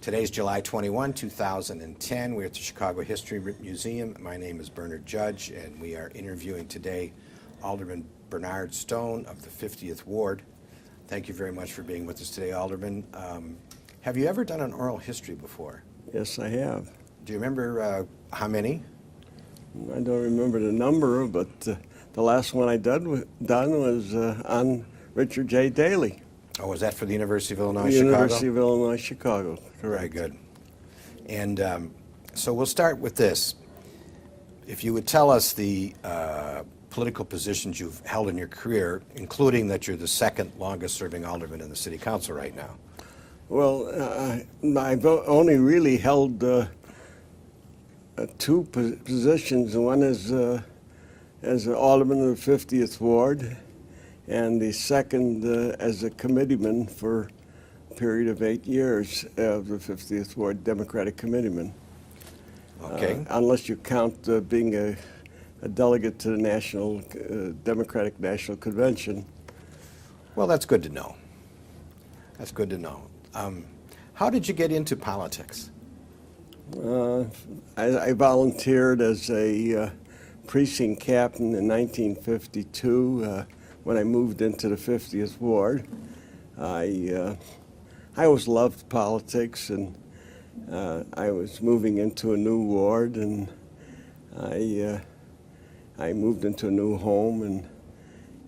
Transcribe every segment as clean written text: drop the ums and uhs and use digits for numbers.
Today's July 21, 2010. We're at the Chicago History Museum. My name is Bernard Judge, and we are interviewing today Alderman Bernard Stone of the 50th Ward. Thank you very much for being with us today, Alderman. Have you ever done an oral history before? Yes, I have. Do you remember how many? I don't remember the number, but the last one I done was on Richard J. Daley. Oh, was that for the University of Illinois, Chicago? Chicago? University of Illinois, Chicago, correct. Very good. And so we'll start with this. If you would tell us the political positions you've held in your career, including that you're the second longest serving alderman in the city council right now. Well, I've only really held two positions. One is as an alderman of the 50th Ward, and the second as a committeeman for a period of 8 years of the 50th Ward Democratic committeeman. Okay. Unless you count being a delegate to the National Democratic National Convention. Well, that's good to know. That's good to know. How did you get into politics? I volunteered as a precinct captain in 1952 when I moved into the 50th Ward. I always loved politics, and I was moving into a new ward, and I moved into a new home, and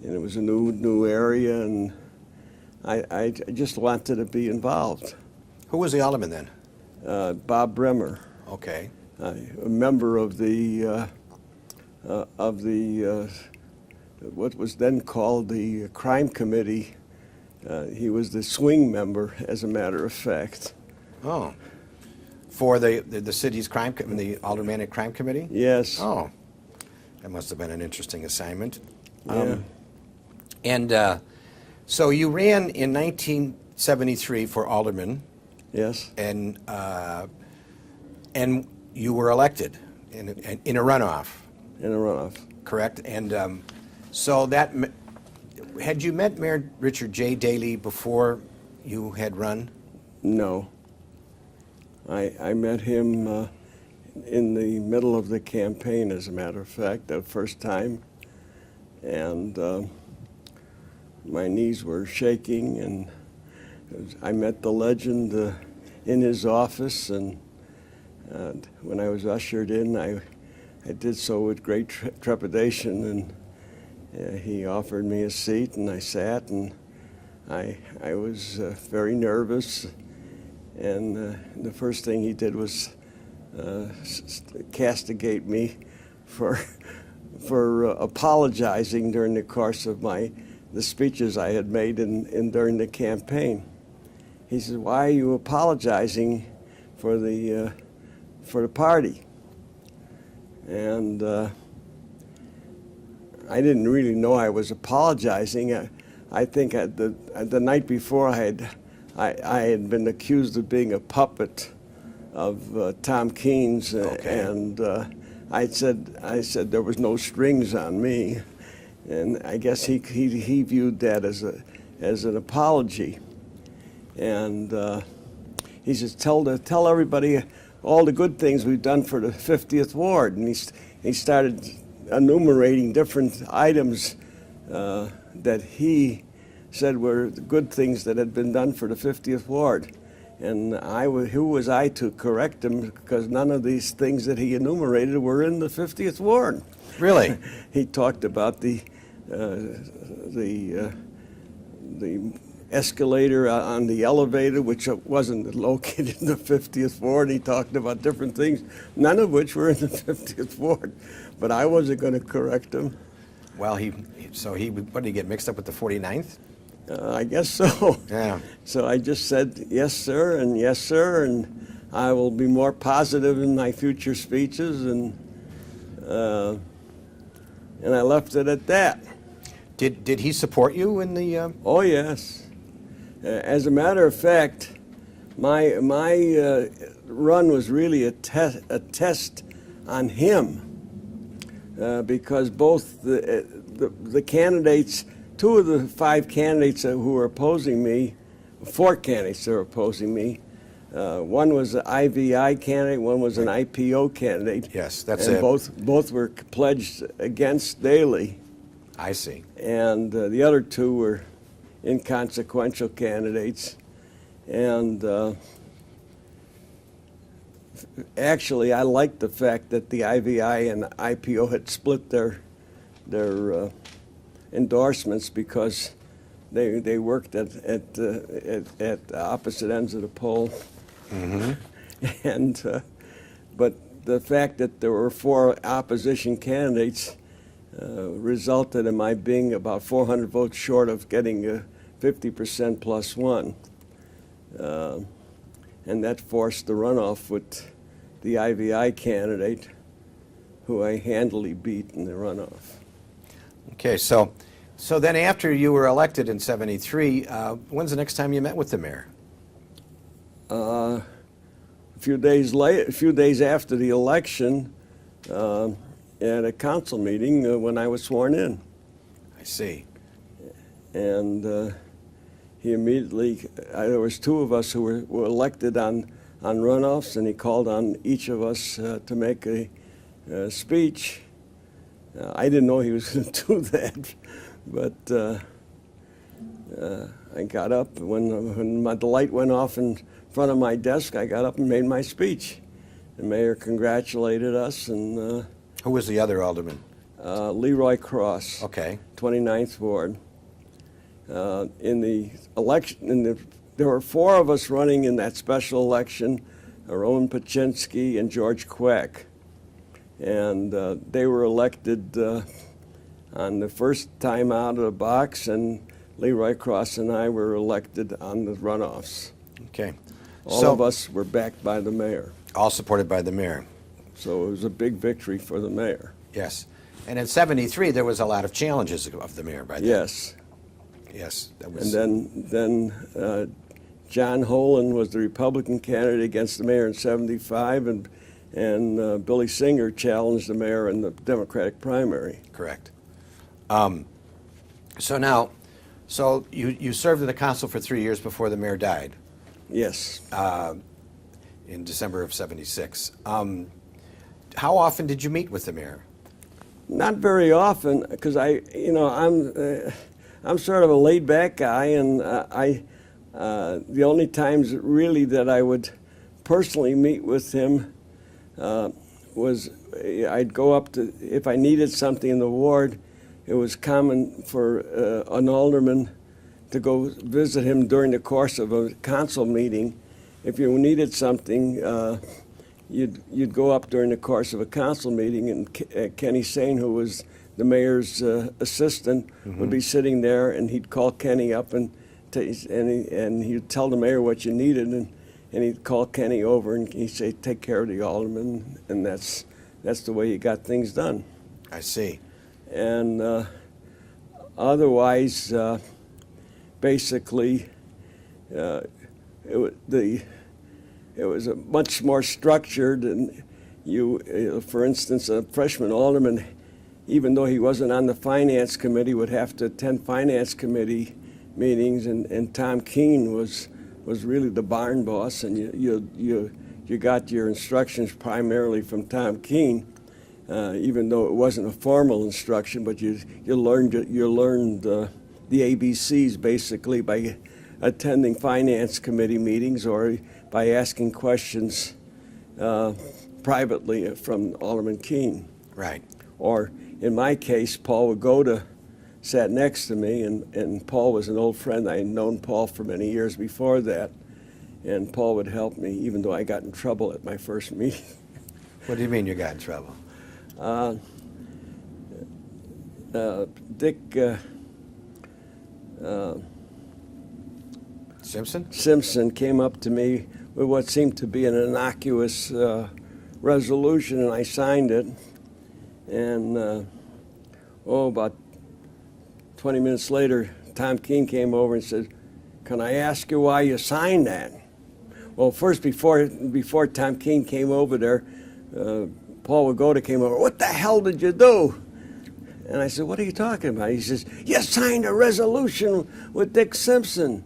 it was a new area, and I just wanted to be involved. Who was the alderman then? Bob Bremer. Okay. A member of the what was then called the Crime Committee. He was the swing member, as a matter of fact. Oh. For the city's crime, the Aldermanic Crime Committee? Yes. Oh. That must have been an interesting assignment. Yeah. So you ran in 1973 for alderman. Yes. And you were elected in a runoff. In a runoff. Correct. And so that had you met Mayor Richard J. Daley before you had run? No. I met him in the middle of the campaign, as a matter of fact, the first time, and my knees were shaking, and I met the legend in his office, and when I was ushered in, I did so with great trepidation, and he offered me a seat, and I sat, and I was very nervous, and the first thing he did was castigate me for apologizing during the course of the speeches I had made during the campaign. He said, "Why are you apologizing for the party?" And I didn't really know I was apologizing. I think the night before I had been accused of being a puppet of Tom Keene's, okay. And I said there was no strings on me, and I guess he viewed that as an apology. And he says, tell everybody all the good things we've done for the 50th Ward. And he started enumerating different items that he said were the good things that had been done for the 50th Ward. And who was I to correct him, because none of these things that he enumerated were in the 50th Ward. Really? He talked about the escalator on the elevator, which wasn't located in the 50th Ward. He talked about different things, none of which were in the 50th Ward. But I wasn't going to correct him. Well, what did he get mixed up with the 49th? I guess so. Yeah. So I just said, yes, sir, and I will be more positive in my future speeches, and I left it at that. Did he support you in the? Oh, yes. As a matter of fact, my run was really a test on him, because both the candidates, two of the five candidates who were opposing me, four candidates that were opposing me, One was an IVI candidate, one was an IPO candidate. Yes, that's and it. Both were pledged against Daley. I see. And the other two were inconsequential candidates. And actually, I liked the fact that the IVI and IPO had split their endorsements, because they worked at opposite ends of the poll. Mm-hmm. And but the fact that there were 4 opposition candidates resulted in my being about 400 votes short of getting 50% plus 1. And that forced the runoff with the IVI candidate, who I handily beat in the runoff. Okay, so then after you were elected in '73, when's the next time you met with the mayor? A few days after the election, at a council meeting when I was sworn in. I see. And he immediately, there was 2 of us who were elected on runoffs, and he called on each of us to make a speech. I didn't know he was going to do that, but I got up. When the light went off in front of my desk, I got up and made my speech. The mayor congratulated us, and Who was the other alderman? Leroy Cross, Okay. 29th Ward. In the election, there were 4 of us running in that special election, Roman Paczynski and George Quack. And they were elected on the first time out of the box, and Leroy Cross and I were elected on the runoffs. Okay. All of us were backed by the mayor. All supported by the mayor. So it was a big victory for the mayor. Yes. And in '73, there was a lot of challenges of the mayor by then. Yes. Yes. That was. And then John Holan was the Republican candidate against the mayor in '75, and Billy Singer challenged the mayor in the Democratic primary. Correct. So you served in the council for 3 years before the mayor died. Yes. In December of '76. How often did you meet with the mayor? Not very often, because I'm sort of a laid-back guy, and the only times really that I would personally meet with him was I'd go up to, if I needed something in the ward. It was common for an alderman to go visit him during the course of a council meeting. If you needed something, you'd go up during the course of a council meeting, and Kenny Sane, who was the mayor's assistant, would be sitting there, and he'd call Kenny up, and he'd tell the mayor what you needed, and he'd call Kenny over, and he'd say, "Take care of the alderman," and that's the way you got things done. I see. And otherwise, basically, it was a much more structured, and for instance, a freshman alderman, even though he wasn't on the finance committee, would have to attend finance committee meetings, and Tom Keene was really the barn boss, and you got your instructions primarily from Tom Keene, even though it wasn't a formal instruction, but you learned the ABCs basically by attending finance committee meetings or by asking questions privately from Alderman Keene. Right. Or in my case, Paul Wagoda sat next to me, and Paul was an old friend. I had known Paul for many years before that, and Paul would help me, even though I got in trouble at my first meeting. What do you mean you got in trouble? Dick Simpson came up to me with what seemed to be an innocuous resolution, and I signed it. And about 20 minutes later, Tom Keene came over and said, "Can I ask you why you signed that?" Well, first, before Tom Keene came over there, Paul Wagoda came over. "What the hell did you do?" And I said, "What are you talking about?" He says, "You signed a resolution with Dick Simpson."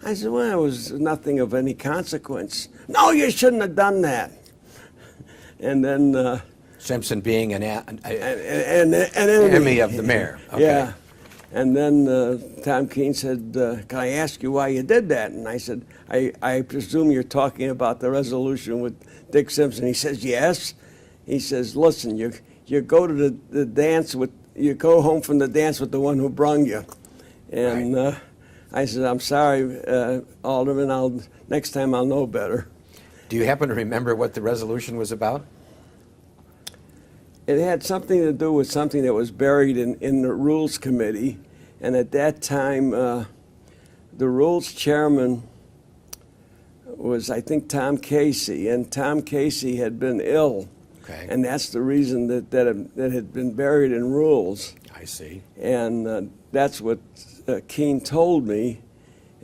I said, well, it was nothing of any consequence. No, you shouldn't have done that. And then Simpson being an an enemy of the mayor. Okay. Yeah. And then Tom Keene said, can I ask you why you did that? And I said, I presume you're talking about the resolution with Dick Simpson. He says, yes. He says, listen, you go to the dance with, you go home from the dance with the one who brung you. And Right. I said, I'm sorry, Alderman, next time I'll know better. Do you happen to remember what the resolution was about? It had something to do with something that was buried in the Rules Committee. And at that time, the Rules Chairman was, I think, Tom Casey. And Tom Casey had been ill. Okay. And that's the reason that had been buried in Rules. I see. And that's what Keene told me.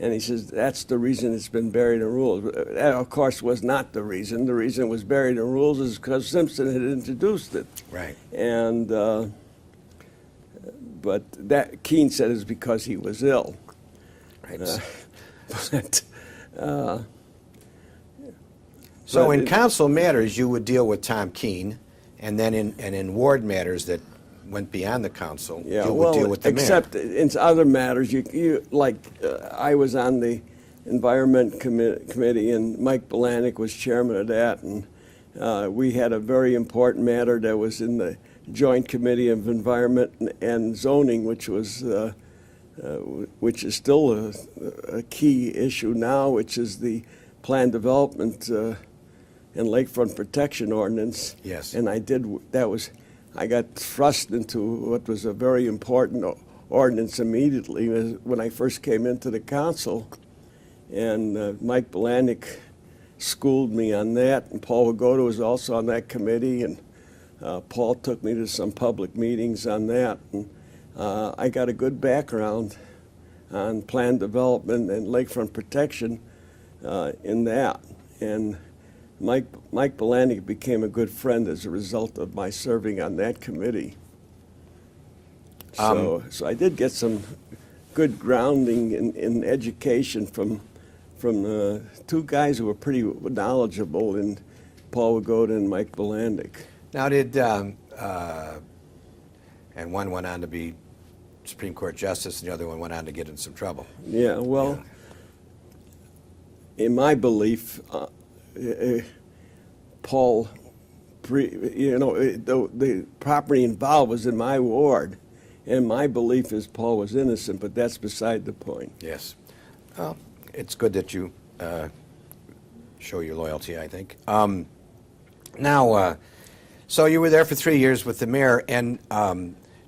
And he says, that's the reason it's been buried in Rules. That, of course, was not the reason. The reason it was buried in Rules is because Simpson had introduced it. Right. And, but that Keene said is because he was ill. Right. But, So but in it- council matters, you would deal with Tom Keene, and then in ward matters that went beyond the council, yeah, you would well, deal with the mayor. except in other matters, you like, I was on the Environment Committee, and Mike Belanik was chairman of that, and we had a very important matter that was in the Joint Committee of Environment and Zoning, which was, which is still a key issue now, which is the Plan Development and Lakefront Protection Ordinance. Yes. And I got thrust into what was a very important ordinance immediately when I first came into the council. And Mike Belanik schooled me on that, and Paul Wagoda was also on that committee, and Paul took me to some public meetings on that. And I got a good background on plan development and lakefront protection in that. And Mike Belanik became a good friend as a result of my serving on that committee. So I did get some good grounding in education from two guys who were pretty knowledgeable, in Paul Wagoda and Mike Belanik. Now did, and one went on to be Supreme Court Justice, and the other one went on to get in some trouble. Yeah, well, in my belief, Paul, the property involved was in my ward, and my belief is Paul was innocent, but that's beside the point. Yes. Well, it's good that you show your loyalty, I think. Now, so you were there for 3 years with the mayor, and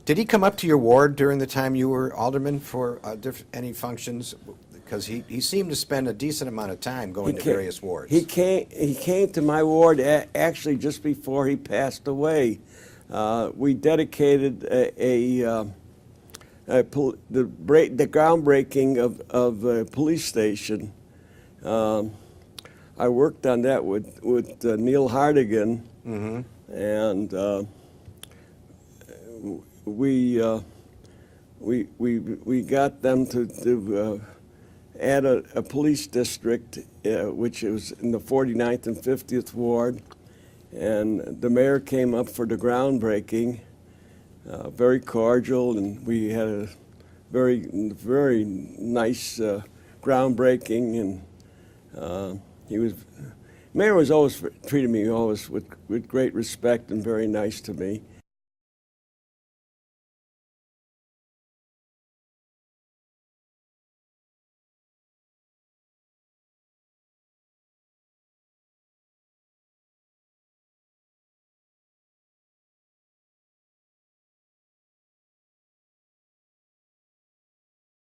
did he come up to your ward during the time you were alderman for any functions? Because he seemed to spend a decent amount of time going to various wards. He came to my ward actually just before he passed away. We dedicated the groundbreaking of a police station. I worked on that with Neil Hardigan, and we got them to add a police district, which was in the 49th and 50th Ward, and the mayor came up for the groundbreaking, very cordial, and we had a very, very nice groundbreaking, and mayor was always treated me always with great respect and very nice to me.